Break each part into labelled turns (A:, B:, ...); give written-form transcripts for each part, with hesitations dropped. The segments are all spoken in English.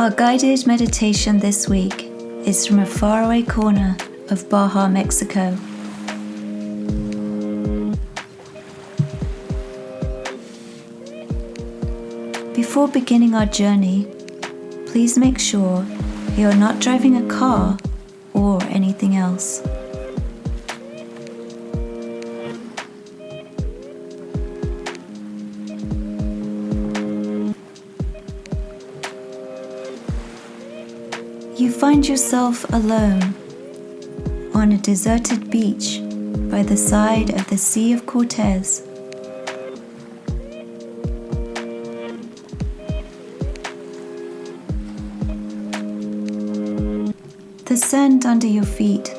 A: Our guided meditation this week is from a faraway corner of Baja, Mexico. Before beginning our journey, please make sure you are not driving a car or anything else. You find yourself alone on a deserted beach by the side of the Sea of Cortez. The sand under your feet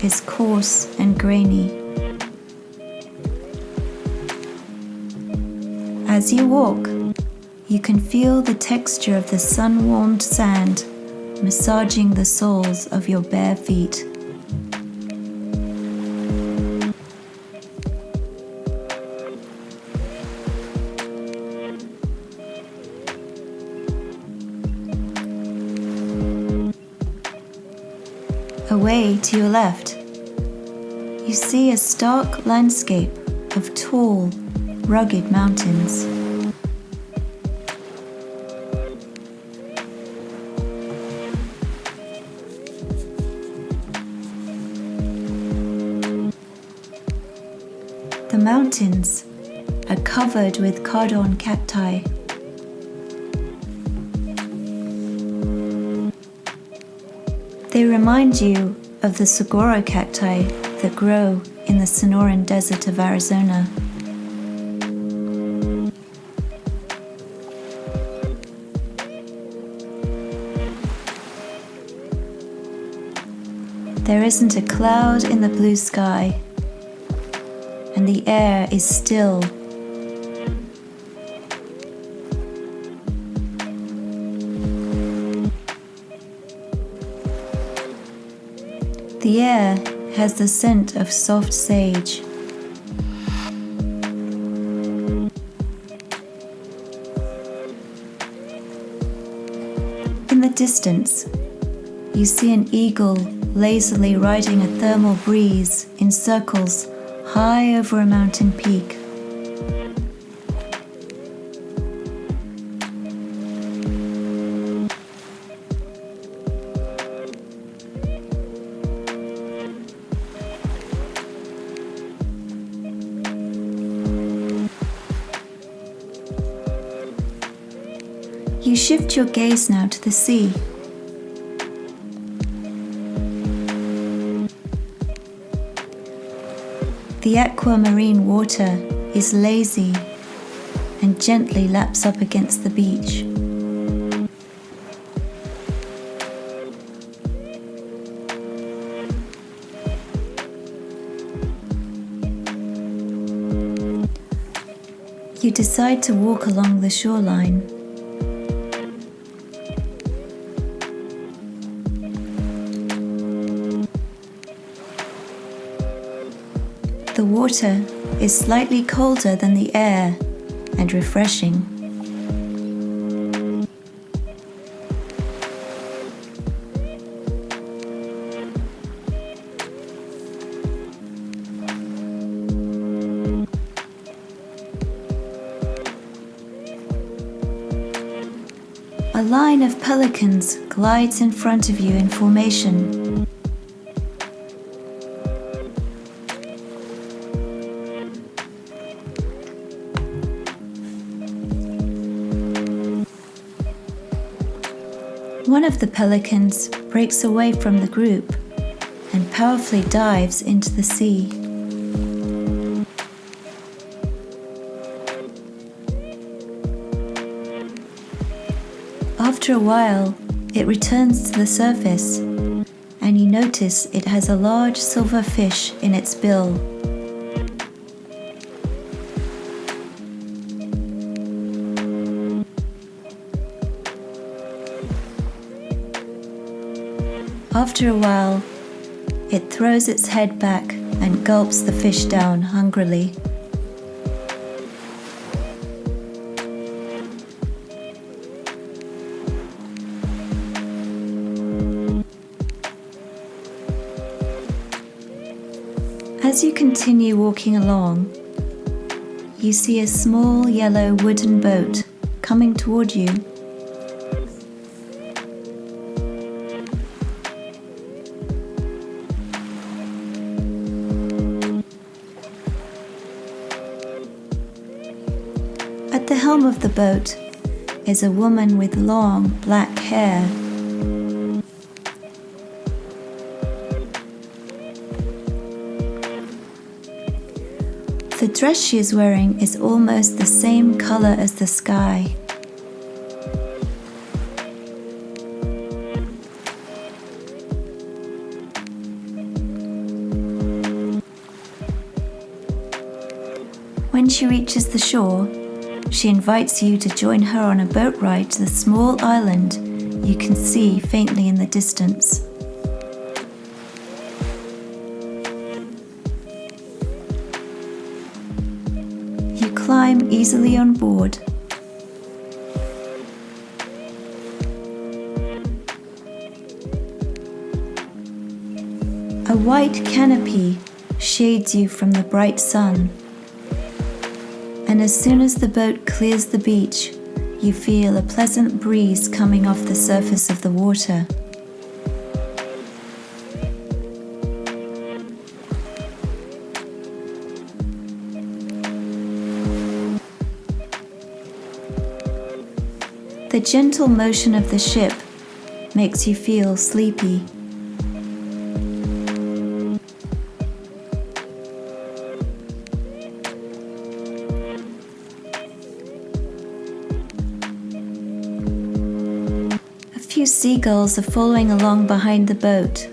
A: is coarse and grainy. As you walk, you can feel the texture of the sun-warmed sand massaging the soles of your bare feet. Away to your left, you see a stark landscape of tall, rugged mountains. The mountains are covered with cardon cacti. They remind you of the saguaro cacti that grow in the Sonoran Desert of Arizona. There isn't a cloud in the blue sky, and the air is still. The air has the scent of soft sage. In the distance, you see an eagle lazily riding a thermal breeze in circles high over a mountain peak. You shift your gaze now to the sea. The aquamarine water is lazy and gently laps up against the beach. You decide to walk along the shoreline. The water is slightly colder than the air and refreshing. A line of pelicans glides in front of you in formation. One of the pelicans breaks away from the group and powerfully dives into the sea. After a while, it returns to the surface, and you notice it has a large silver fish in its bill. After a while, it throws its head back and gulps the fish down hungrily. As you continue walking along, you see a small yellow wooden boat coming toward you. At the helm of the boat is a woman with long black hair. The dress she is wearing is almost the same color as the sky. When she reaches the shore, she invites you to join her on a boat ride to the small island you can see faintly in the distance. You climb easily on board. A white canopy shades you from the bright sun, and as soon as the boat clears the beach, you feel a pleasant breeze coming off the surface of the water. The gentle motion of the ship makes you feel sleepy. A few seagulls are following along behind the boat.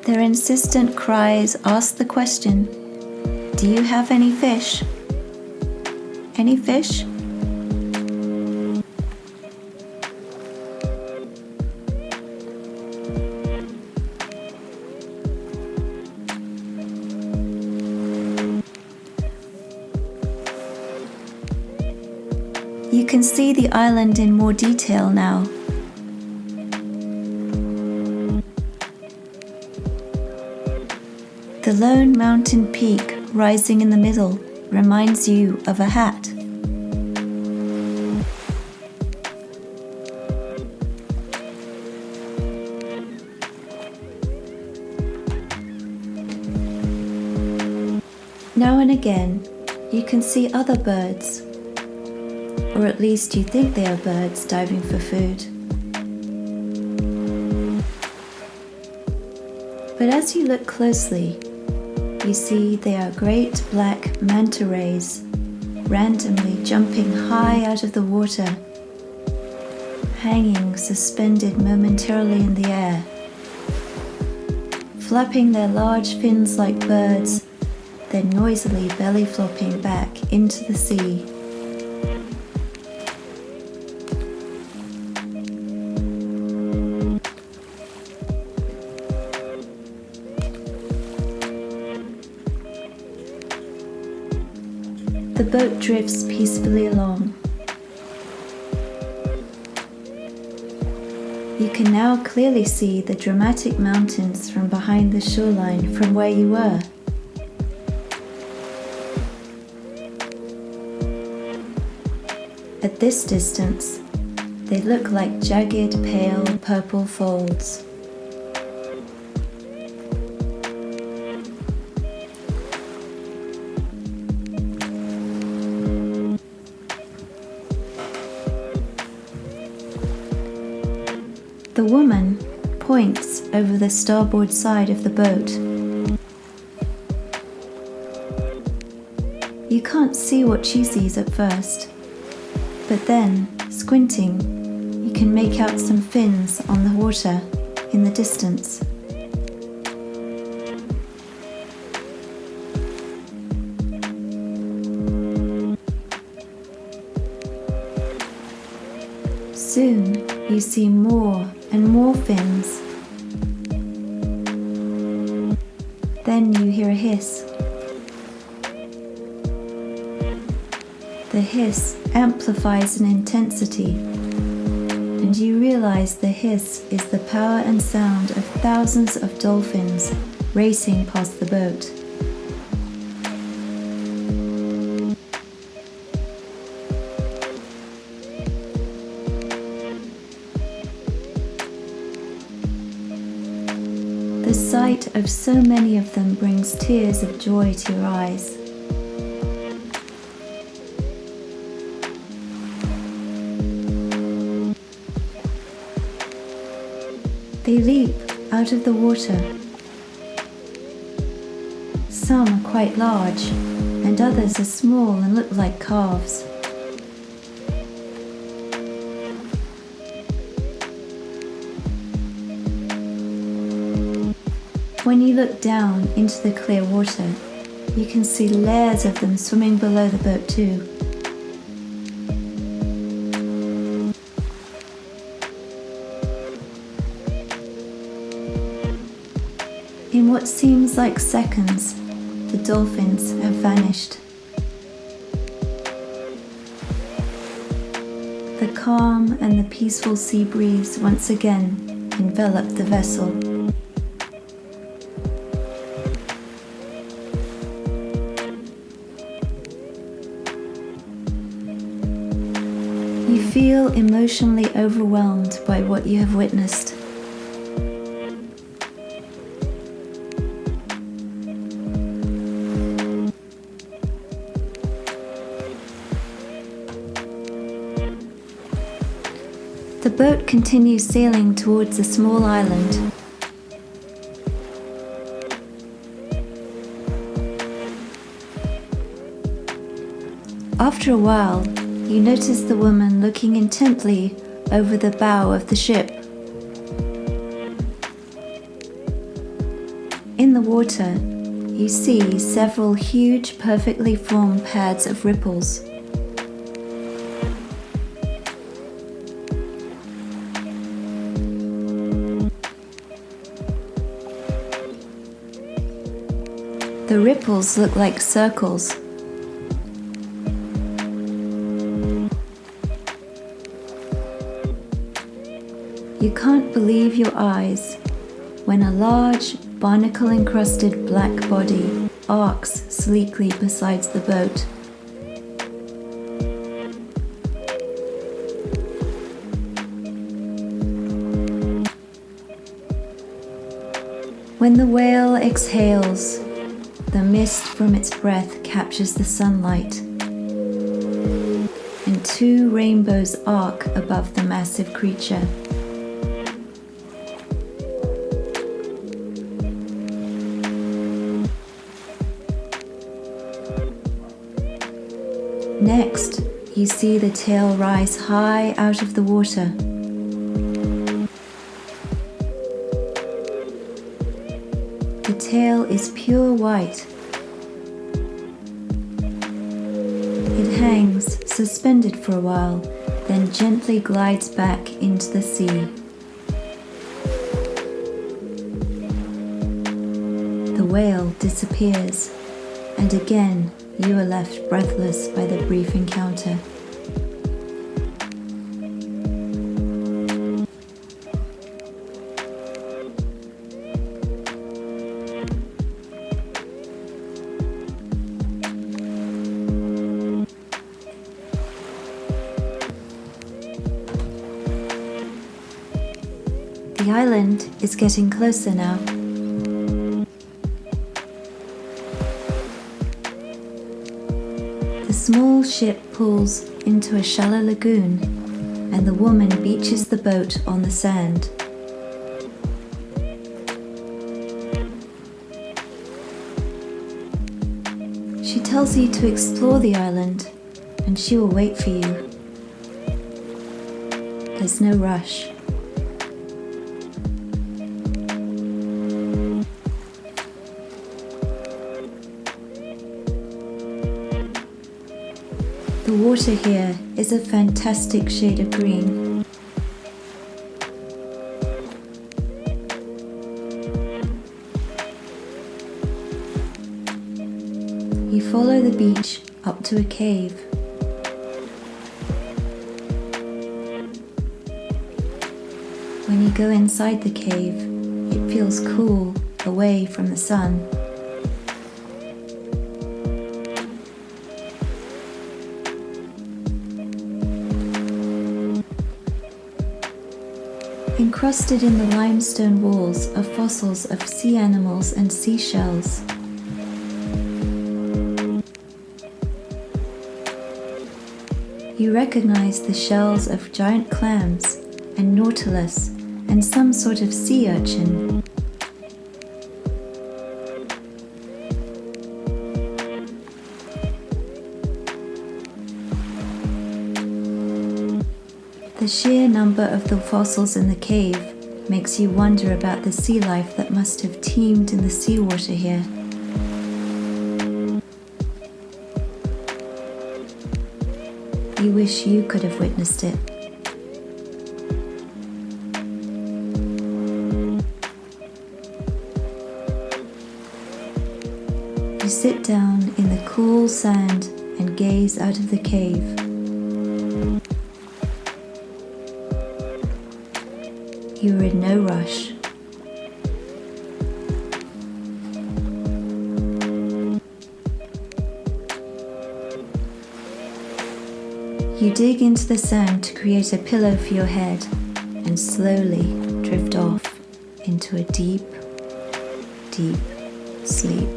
A: Their insistent cries ask the question, "Do you have any fish? Any fish?" You can see the island in more detail now. The lone mountain peak rising in the middle reminds you of a hat. Now and again, you can see other birds, or at least you think they are birds diving for food. But as you look closely, you see they are great black manta rays, randomly jumping high out of the water, hanging suspended momentarily in the air, flapping their large fins like birds, then noisily belly flopping back into the sea. The boat drifts peacefully along. You can now clearly see the dramatic mountains from behind the shoreline from where you were. At this distance, they look like jagged, pale purple folds. The woman points over the starboard side of the boat. You can't see what she sees at first, but then, squinting, you can make out some fins on the water in the distance. Soon, you see more and more fins. Then you hear a hiss. The hiss amplifies in intensity, and you realize the hiss is the power and sound of thousands of dolphins racing past the boat. The sight of so many of them brings tears of joy to your eyes. They leap out of the water. Some are quite large, and others are small and look like calves. When you look down into the clear water, you can see layers of them swimming below the boat too. In what seems like seconds, the dolphins have vanished. The calm and the peaceful sea breeze once again envelop the vessel. You feel emotionally overwhelmed by what you have witnessed. The boat continues sailing towards a small island. After a while, you notice the woman looking intently over the bow of the ship. In the water, you see several huge, perfectly formed pads of ripples. The ripples look like circles. You can't believe your eyes when a large, barnacle-encrusted black body arcs sleekly beside the boat. When the whale exhales, the mist from its breath captures the sunlight, and two rainbows arc above the massive creature. Next, you see the tail rise high out of the water. The tail is pure white. It hangs suspended for a while, then gently glides back into the sea. The whale disappears, and again you are left breathless by the brief encounter. The island is getting closer now. The small ship pulls into a shallow lagoon, and the woman beaches the boat on the sand. She tells you to explore the island, and she will wait for you. There's no rush. The water here is a fantastic shade of green. You follow the beach up to a cave. When you go inside the cave, it feels cool, away from the sun. Encrusted in the limestone walls are fossils of sea animals and seashells. You recognize the shells of giant clams and nautilus and some sort of sea urchin. The sheer number of the fossils in the cave makes you wonder about the sea life that must have teemed in the seawater here. You wish you could have witnessed it. You sit down in the cool sand and gaze out of the cave. You are in no rush. You dig into the sand to create a pillow for your head and slowly drift off into a deep, deep sleep.